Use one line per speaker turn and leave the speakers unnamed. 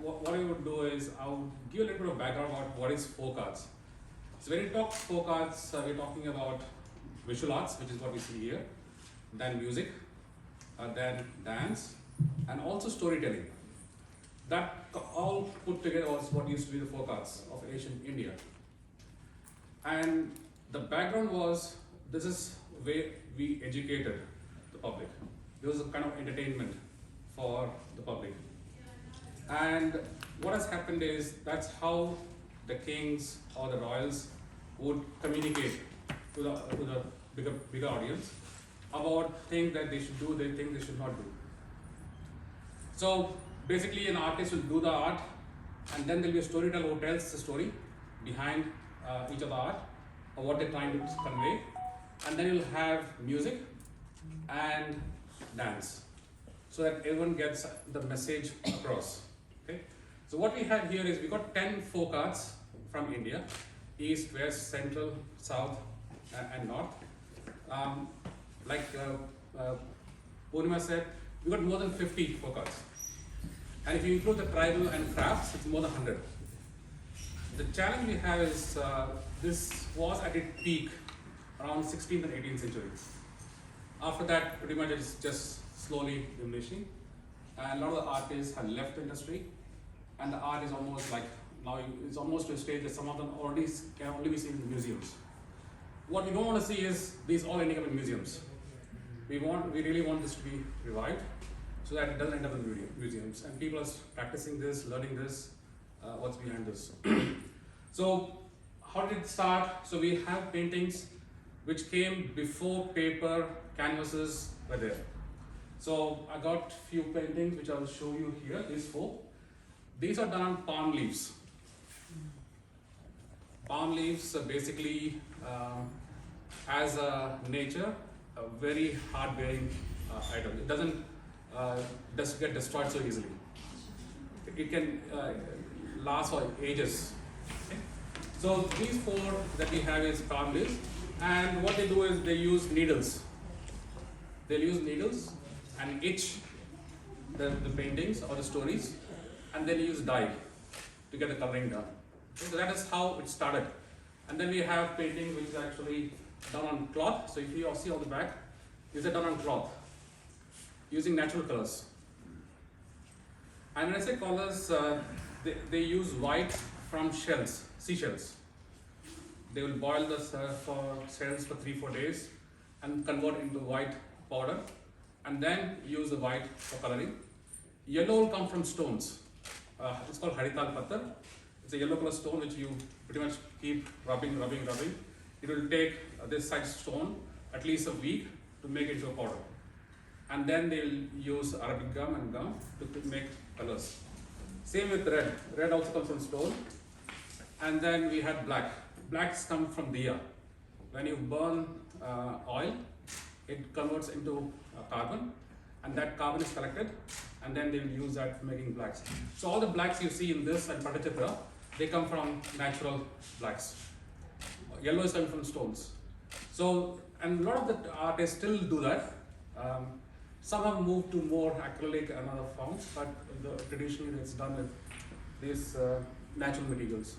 what I would do is I would give a little bit of background about what is folk arts. So when we talk folk arts, we're talking about visual arts, which is what we see here, then music, then dance, and also storytelling. That all put together was what used to be the folk arts of ancient India. And the background was, this is where we educated the public. This was a kind of entertainment for the public. And what has happened is, that's how the kings or the royals would communicate to the bigger audience about things that they should do, they think they should not do. So basically an artist will do the art, and then there will be a storyteller who tells the story behind each of the art, or what they're trying to convey. And then you'll have music and dance, so that everyone gets the message across. Okay? So what we have here is, we got 10 folk arts from India: East, West, Central, South, and North. Like Purnima said, we got more than 50 folk arts. And if you include the tribal and crafts, it's more than 100. The challenge we have is, this was at its peak around 16th and 18th century. After that, pretty much it's just slowly diminishing. And a lot of the artists have left the industry, and the art is almost like, now it's almost to a stage that some of them can only be seen in museums. What we don't want to see is these all ending up in museums. We really want this to be revived, so that it doesn't end up in museums. And people are practicing this, learning this, what's behind this. So how did it start? So we have paintings which came before paper, canvases were there. So I got few paintings which I will show you here, these 4. These are done on palm leaves. Palm leaves basically, as a nature, a very hard-bearing item. It doesn't just get destroyed so easily. It can last for ages. Okay? So these 4 that we have is palm leaves, and what they do is they use needles. They'll use needles and itch the paintings or the stories, and then use dye to get the coloring done. Okay? So that is how it started. And then we have paintings which is actually done on cloth. So if you see on the back, these are done on cloth using natural colors. And when I say colors, they use white from shells, seashells. They will boil the shells for 3-4 days and convert into white powder, and then use the white for coloring. Yellow will come from stones. It's called harital pattar. It's a yellow color stone which you pretty much keep rubbing. It will take this size stone at least a week to make it into a powder. And then they will use Arabic gum and gum to make colors. Same with red. Red also comes from stone. And then we had black. Blacks come from diya. When you burn oil, it converts into carbon, and that carbon is collected, and then they will use that for making blacks. So all the blacks you see in this and Patachitra, they come from natural blacks. Yellow is coming from stones. So, and a lot of the artists still do that. Some have moved to more acrylic and other forms, but traditionally it's done with these natural materials.